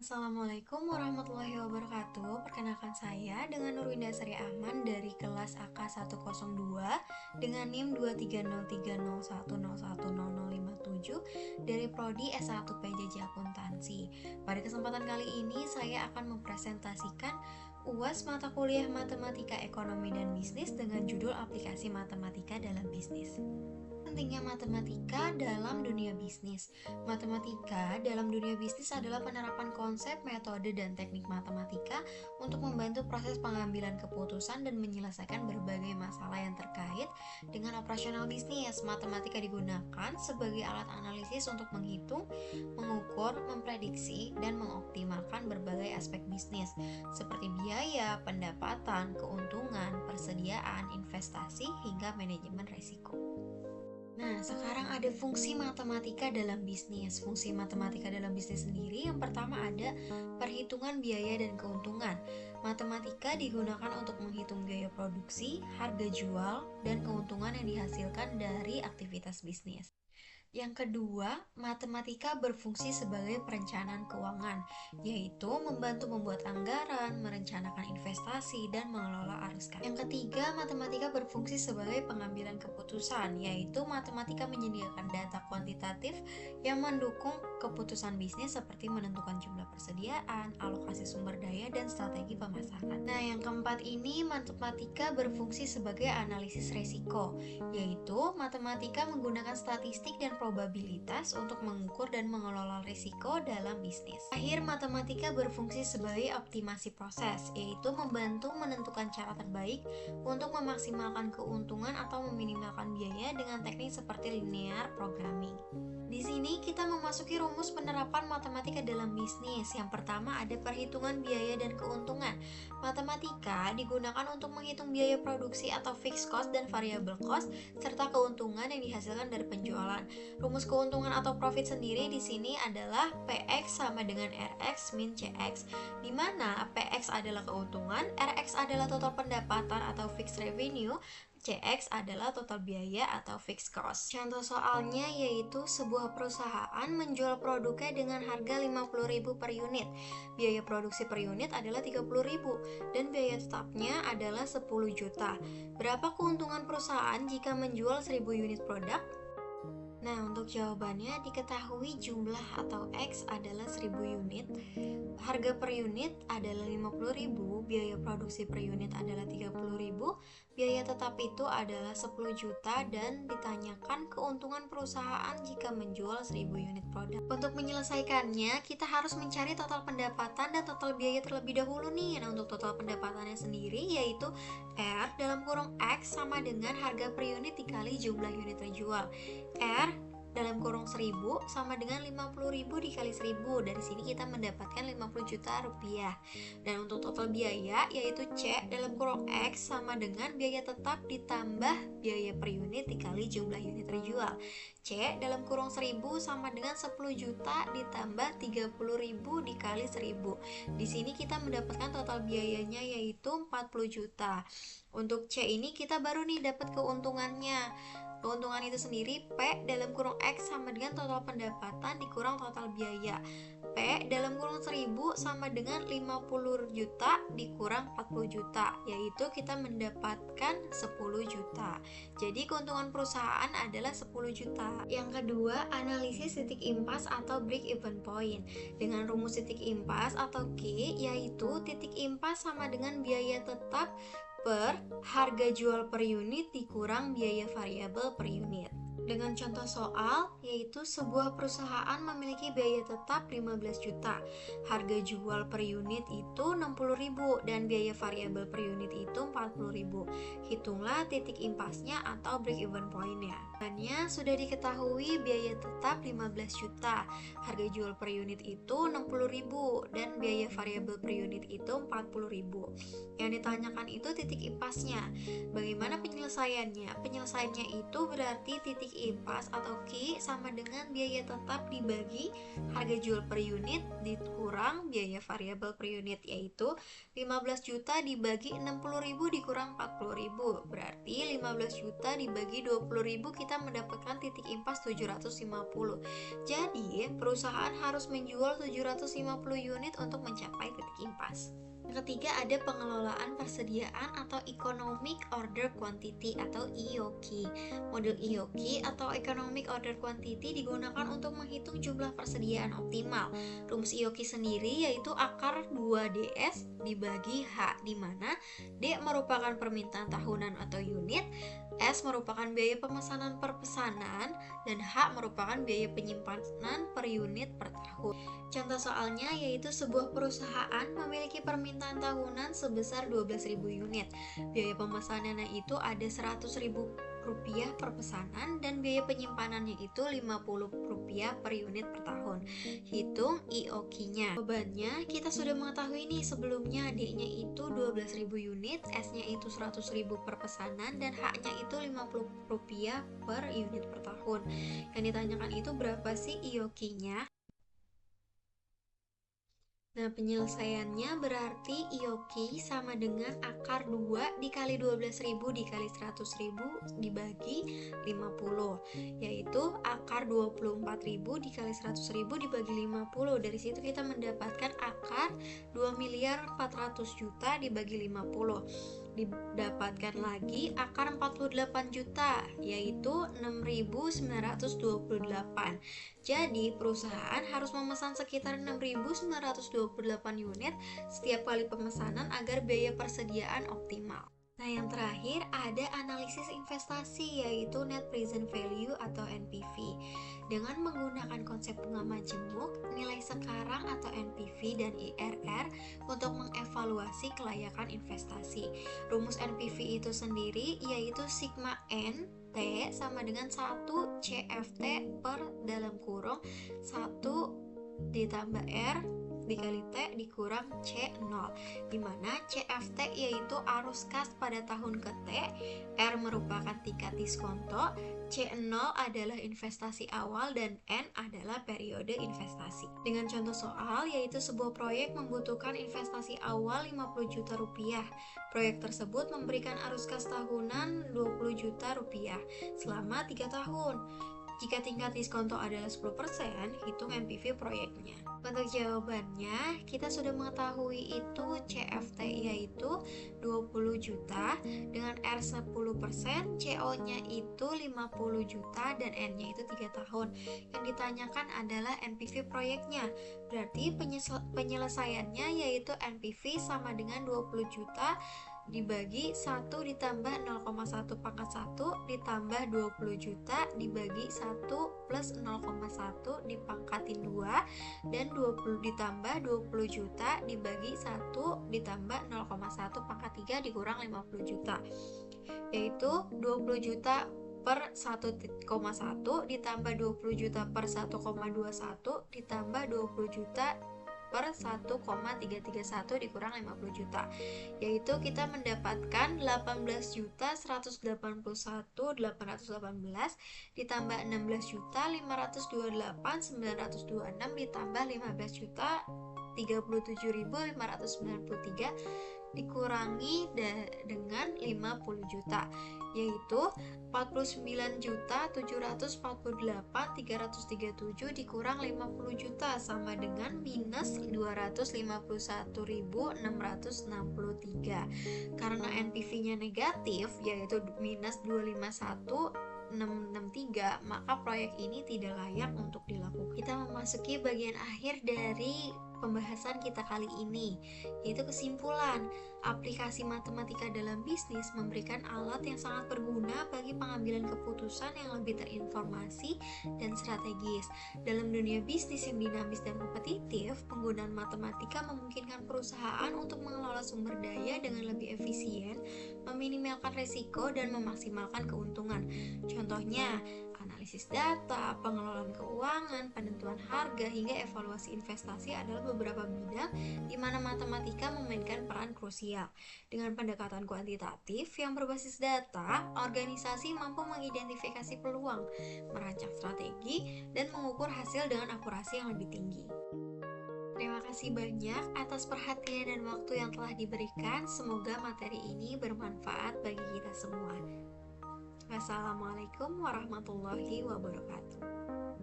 Assalamualaikum warahmatullahi wabarakatuh. Perkenalkan saya dengan Nurwinda Sri Ahman dari kelas AK102 dengan NIM 23030101057 dari Prodi S1 PJJ Akuntansi. Pada kesempatan kali ini saya akan mempresentasikan UAS mata kuliah Matematika Ekonomi dan Bisnis dengan judul Aplikasi Matematika dalam Bisnis. Pentingnya matematika dalam dunia bisnis. Matematika dalam dunia bisnis adalah penerapan konsep, metode, dan teknik matematika untuk membantu proses pengambilan keputusan dan menyelesaikan berbagai masalah yang terkait dengan operasional bisnis. Matematika digunakan sebagai alat analisis untuk menghitung, mengukur, memprediksi, dan mengoptimalkan berbagai aspek bisnis seperti biaya, pendapatan, keuntungan, persediaan, investasi, hingga manajemen risiko. Nah, sekarang ada fungsi matematika dalam bisnis. Fungsi matematika dalam bisnis sendiri yang pertama ada perhitungan biaya dan keuntungan. Matematika digunakan untuk menghitung biaya produksi, harga jual, dan keuntungan yang dihasilkan dari aktivitas bisnis. Yang kedua, matematika berfungsi sebagai perencanaan keuangan, yaitu membantu membuat anggaran, merencanakan investasi, dan mengelola arus cash. Yang ketiga, matematika berfungsi sebagai pengambilan keputusan, yaitu matematika menyediakan data kuantitatif yang mendukung keputusan bisnis seperti menentukan jumlah persediaan, alokasi sumber daya, dan strategi pemasaran. Nah, yang keempat ini, matematika berfungsi sebagai analisis resiko, yaitu matematika menggunakan statistik dan probabilitas untuk mengukur dan mengelola risiko dalam bisnis. Akhir, matematika berfungsi sebagai optimasi proses, yaitu membantu menentukan cara terbaik untuk memaksimalkan keuntungan atau meminimalkan biaya dengan teknik seperti linear programming. Di sini kita memasuki rumus penerapan matematika dalam bisnis. Yang pertama ada perhitungan biaya dan keuntungan. Matematika digunakan untuk menghitung biaya produksi atau fixed cost dan variable cost serta keuntungan yang dihasilkan dari penjualan. Rumus keuntungan atau profit sendiri di sini adalah PX sama dengan RX min CX, di mana PX adalah keuntungan, RX adalah total pendapatan atau fixed revenue, CX adalah total biaya atau fixed cost. Contoh soalnya yaitu sebuah perusahaan menjual produknya dengan harga 50.000 per unit. Biaya produksi per unit adalah 30.000 dan biaya tetapnya adalah 10 juta. Berapa keuntungan perusahaan jika menjual 1000 unit produk? Nah, untuk jawabannya diketahui jumlah atau X adalah 1000 unit, harga per unit adalah 50.000, biaya produksi per unit adalah 30.000, biaya tetap itu adalah 10 juta dan ditanyakan keuntungan perusahaan jika menjual 1000 unit produk. Untuk menyelesaikannya, kita harus mencari total pendapatan dan total biaya terlebih dahulu nih. Nah, untuk total pendapatannya sendiri yaitu R dalam kurung X sama dengan harga per unit dikali jumlah unit terjual. R dalam kurung 1000 sama dengan 50.000 dikali 1000. Dari sini kita mendapatkan 50 juta rupiah. Dan untuk total biaya yaitu C dalam kurung X sama dengan biaya tetap ditambah biaya per unit dikali jumlah unit terjual. C dalam kurung 1000 sama dengan 10 juta ditambah 30.000 dikali 1000. Di sini kita mendapatkan total biayanya yaitu 40 juta. Untuk C ini kita baru nih dapat keuntungannya. Keuntungan itu sendiri P dalam kurung X sama dengan total pendapatan dikurang total biaya. P dalam kurung 1000 sama dengan 50 juta dikurang 40 juta, yaitu kita mendapatkan 10 juta. Jadi keuntungan perusahaan adalah 10 juta. Yang kedua, analisis titik impas atau break even point. Dengan rumus titik impas atau Q, yaitu titik impas sama dengan biaya tetap per harga jual per unit dikurang biaya variabel per unit. Dengan contoh soal, yaitu sebuah perusahaan memiliki biaya tetap 15 juta, harga jual per unit itu 60.000 dan biaya variabel per unit itu 40.000. Hitunglah titik impasnya atau break even point-nya. Dannya sudah diketahui biaya tetap 15 juta, harga jual per unit itu 60.000 dan biaya variabel per unit itu 40.000. Yang ditanyakan itu titik impasnya. Bagaimana penyelesaiannya? Penyelesaiannya itu berarti titik titik impas atau Q sama dengan biaya tetap dibagi harga jual per unit dikurang biaya variabel per unit, yaitu 15 juta dibagi 60.000 dikurang 40.000. Berarti 15 juta dibagi 20.000 kita mendapatkan titik impas 750. Jadi perusahaan harus menjual 750 unit untuk mencapai titik impas. Yang ketiga ada pengelolaan persediaan atau Economic Order Quantity atau EOQ. Model EOQ atau Economic Order Quantity digunakan untuk menghitung jumlah persediaan optimal. Rumus EOQ sendiri yaitu akar 2DS dibagi H, di mana D merupakan permintaan tahunan atau unit, S merupakan biaya pemesanan per pesanan, dan H merupakan biaya penyimpanan per unit per tahun. Contoh soalnya yaitu sebuah perusahaan memiliki permintaan tahunan sebesar 12.000 unit. Biaya pemesanannya itu ada 100.000 rupiah per pesanan dan biaya penyimpanannya itu 50 rupiah per unit per tahun. Hitung EOQ-nya. Jawabannya kita sudah mengetahui nih sebelumnya, D-nya itu 12.000 unit, S-nya itu 100.000 per pesanan, dan H-nya itu 50 rupiah per unit per tahun. Yang ditanyakan itu berapa sih EOQ-nya? Nah, penyelesaiannya berarti EOQ sama dengan akar 2 dikali 12.000 dikali 100.000 dibagi 50, yaitu akar 24.000 dikali 100.000 dibagi 50. Dari situ kita mendapatkan akar 2.400.000.000 dibagi 50. Didapatkan lagi akar 48 juta, yaitu 6.928. Jadi perusahaan harus memesan sekitar 6.928 unit setiap kali pemesanan agar biaya persediaan optimal. Nah, yang terakhir ada analisis investasi yaitu Net Present Value atau NPV. Dengan menggunakan konsep bunga majemuk, nilai sekarang atau NPV dan IRR untuk mengevaluasi kelayakan investasi. Rumus NPV itu sendiri yaitu sigma N T sama dengan 1 CFT per dalam kurung 1 ditambah R dikali T dikurang C0, dimana CFT yaitu arus kas pada tahun ke T, R merupakan tingkat diskonto, C0 adalah investasi awal, dan N adalah periode investasi. Dengan contoh soal yaitu sebuah proyek membutuhkan investasi awal 50 juta rupiah. Proyek tersebut memberikan arus kas tahunan 20 juta rupiah selama 3 tahun. Jika tingkat diskonto adalah 10%, hitung NPV proyeknya. Untuk jawabannya, kita sudah mengetahui itu CFT yaitu 20 juta, dengan R 10%, CO-nya itu 50 juta, dan N-nya itu 3 tahun. Yang ditanyakan adalah NPV proyeknya. Berarti penyelesaiannya yaitu NPV sama dengan 20 juta dibagi 1 ditambah 0,1 pangkat 1 ditambah 20 juta dibagi 1 plus 0,1 dipangkatin 2 dan 20 ditambah 20 juta dibagi 1 ditambah 0,1 pangkat 3 dikurang 50 juta, yaitu 20 juta per 1,1 ditambah 20 juta per 1,21 ditambah 20 juta per 1,331 dikurang 50 juta, yaitu kita mendapatkan 18.181.818 ditambah 16.528.926 ditambah 15.037.593 dikurangi dengan 50 juta, yaitu 49.748.337 dikurang 50 juta sama dengan minus 251.663. Karena NPV-nya negatif yaitu minus 251.663, maka proyek ini tidak layak untuk dilakukan. Kita memasuki bagian akhir dari pembahasan kita kali ini, yaitu kesimpulan. Aplikasi matematika dalam bisnis memberikan alat yang sangat berguna bagi pengambilan keputusan yang lebih terinformasi dan strategis. Dalam dunia bisnis yang dinamis dan kompetitif, penggunaan matematika memungkinkan perusahaan untuk mengelola sumber daya dengan lebih efisien, meminimalkan risiko, dan memaksimalkan keuntungan. Contohnya analisis data, pengelolaan keuangan, penentuan harga, hingga evaluasi investasi adalah beberapa bidang di mana matematika memainkan peran krusial. Dengan pendekatan kuantitatif yang berbasis data, organisasi mampu mengidentifikasi peluang, merancang strategi, dan mengukur hasil dengan akurasi yang lebih tinggi. Terima kasih banyak atas perhatian dan waktu yang telah diberikan. Semoga materi ini bermanfaat bagi kita semua. Wassalamualaikum warahmatullahi wabarakatuh.